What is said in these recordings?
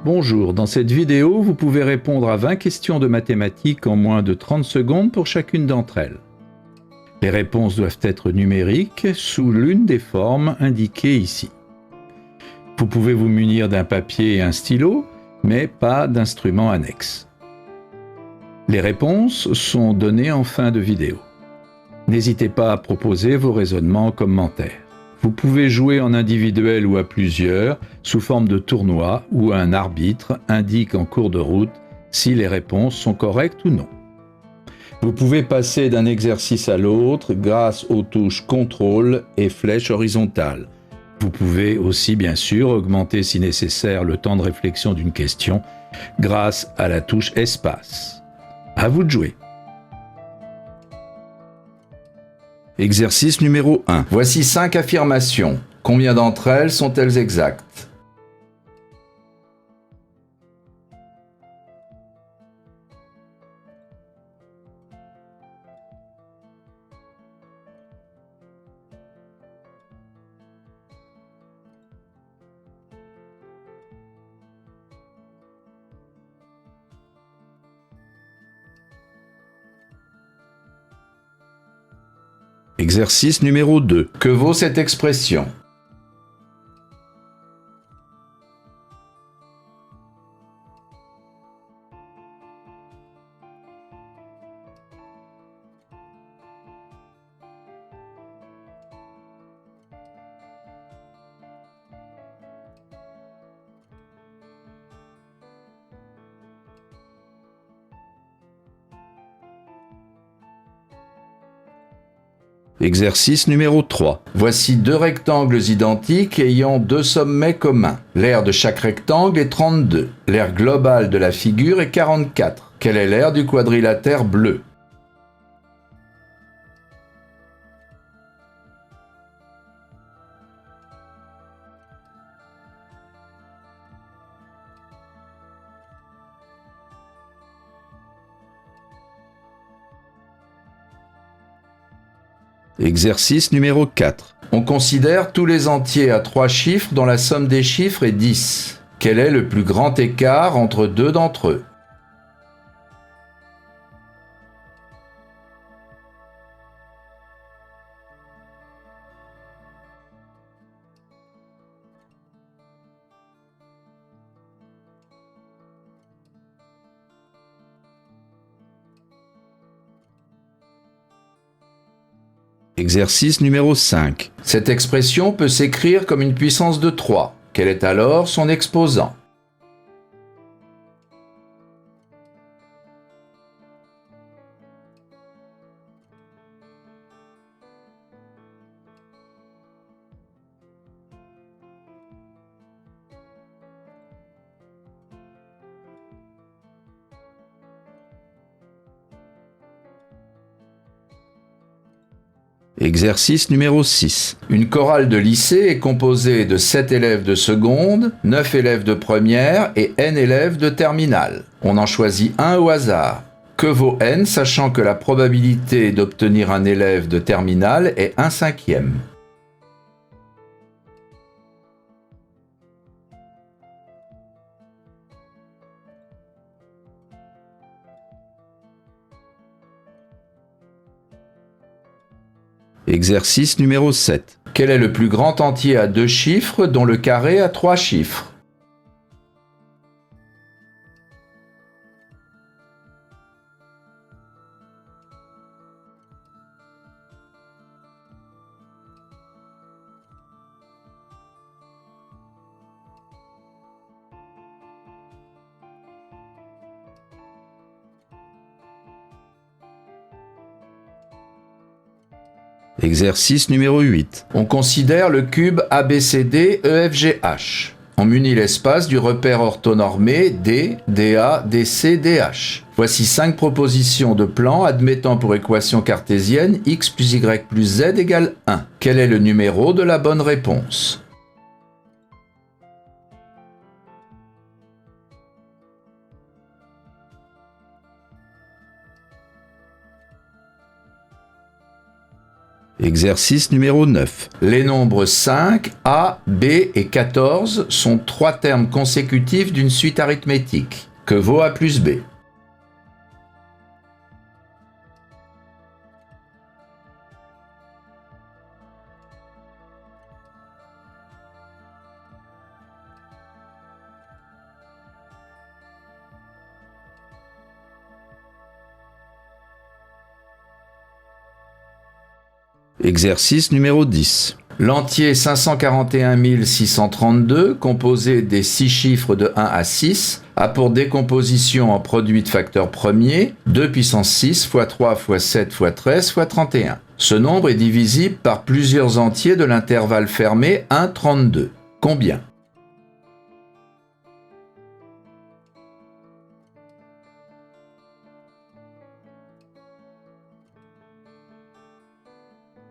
Bonjour, dans cette vidéo, vous pouvez répondre à 20 questions de mathématiques en moins de 30 secondes pour chacune d'entre elles. Les réponses doivent être numériques sous l'une des formes indiquées ici. Vous pouvez vous munir d'un papier et un stylo, mais pas d'instrument annexe. Les réponses sont données en fin de vidéo. N'hésitez pas à proposer vos raisonnements en commentaire. Vous pouvez jouer en individuel ou à plusieurs, sous forme de tournoi, où un arbitre indique en cours de route si les réponses sont correctes ou non. Vous pouvez passer d'un exercice à l'autre grâce aux touches contrôle et flèche horizontale. Vous pouvez aussi bien sûr augmenter si nécessaire le temps de réflexion d'une question grâce à la touche espace. À vous de jouer. Exercice numéro 1. Voici 5 affirmations. Combien d'entre elles sont-elles exactes? Exercice numéro 2. Que vaut cette expression? Exercice numéro 3. Voici 2 rectangles identiques ayant 2 sommets communs. L'aire de chaque rectangle est 32. L'aire global de la figure est 44. Quel est l'aire du quadrilatère bleu? Exercice numéro 4. On considère tous les entiers à 3 chiffres dont la somme des chiffres est 10. Quel est le plus grand écart entre 2 d'entre eux? Exercice numéro 5. Cette expression peut s'écrire comme une puissance de 3. Quel est alors son exposant? Exercice numéro 6. Une chorale de lycée est composée de 7 élèves de seconde, 9 élèves de première et n élèves de terminale. On en choisit un au hasard. Que vaut n sachant que la probabilité d'obtenir un élève de terminale est 1/5? Exercice numéro 7. Quel est le plus grand entier à 2 chiffres dont le carré a 3 chiffres? Exercice numéro 8. On considère le cube ABCD EFGH. On munit l'espace du repère orthonormé D, DA, DC, DH. Voici 5 propositions de plan admettant pour équation cartésienne x plus y plus z égale 1. Quel est le numéro de la bonne réponse? Exercice numéro 9. Les nombres 5, A, B et 14 sont trois termes consécutifs d'une suite arithmétique. Que vaut A plus B? Exercice numéro 10. L'entier 541 632, composé des 6 chiffres de 1 à 6, a pour décomposition en produit de facteurs premiers 2 puissance 6 fois 3 fois 7 fois 13 fois 31. Ce nombre est divisible par plusieurs entiers de l'intervalle fermé 1, 32. Combien?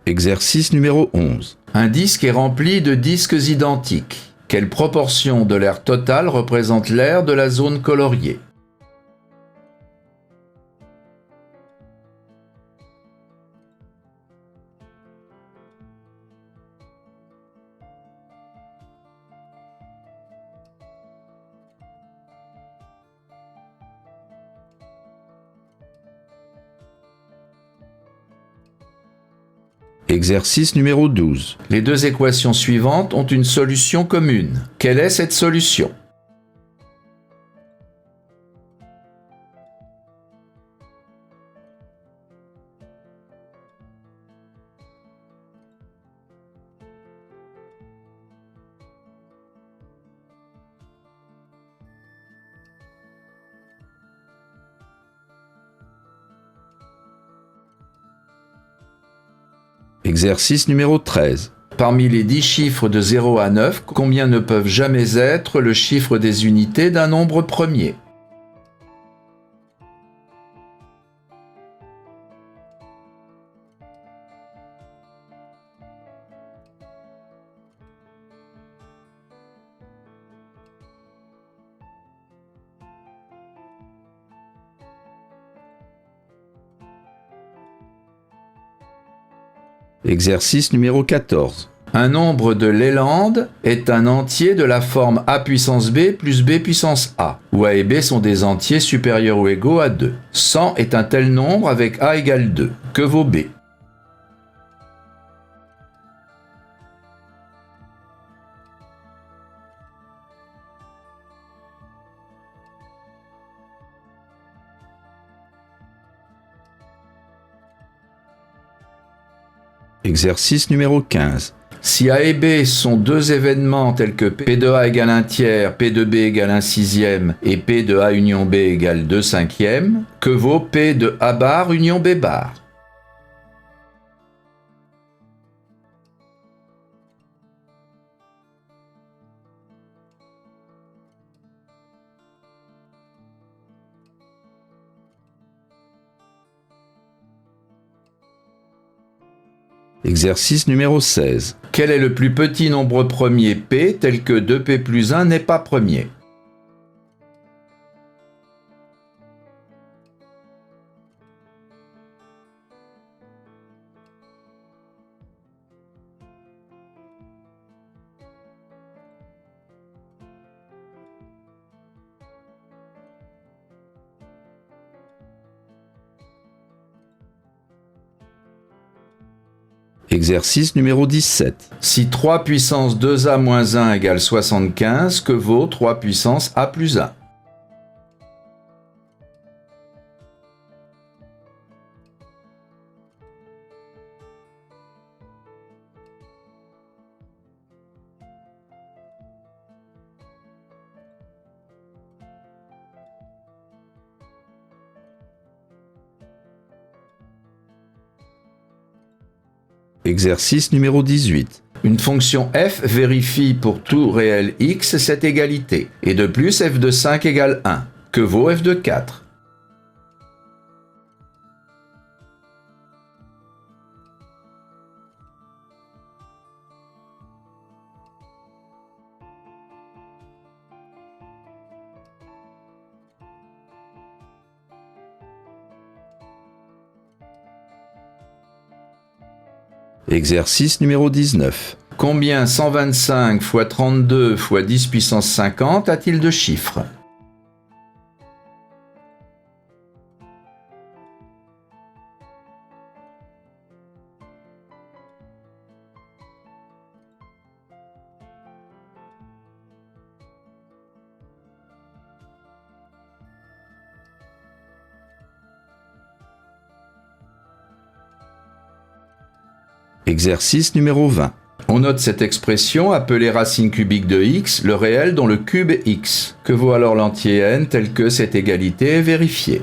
Exercice numéro 11. Un disque est rempli de disques identiques. Quelle proportion de l'air total représente l'air de la zone coloriée? Exercice numéro 12. Les deux équations suivantes ont une solution commune. Quelle est cette solution? Exercice numéro 13. Parmi les 10 chiffres de 0 à 9, combien ne peuvent jamais être le chiffre des unités d'un nombre premier? Exercice numéro 14. Un nombre de Leland est un entier de la forme a puissance b plus b puissance a, où a et b sont des entiers supérieurs ou égaux à 2. 100 est un tel nombre avec a égale 2. Que vaut b? Exercice numéro 15. Si A et B sont deux événements tels que P de A égale 1 tiers, P de B égale 1 sixième et P de A union B égale 2 cinquièmes, que vaut P de A bar union B bar? Exercice numéro 16. Quel est le plus petit nombre premier P tel que 2P plus 1 n'est pas premier? Exercice numéro 17. Si 3 puissance 2a moins 1 égale 75, que vaut 3 puissance a plus 1? Exercice numéro 18. Une fonction f vérifie pour tout réel x cette égalité, et de plus f de 5 égale 1. Que vaut f de 4? Exercice numéro 19. Combien 125 fois 32 fois 10 puissance 50 a-t-il de chiffres? Exercice numéro 20. On note cette expression appelée racine cubique de x, le réel dont le cube est x. Que vaut alors l'entier n tel que cette égalité est vérifiée?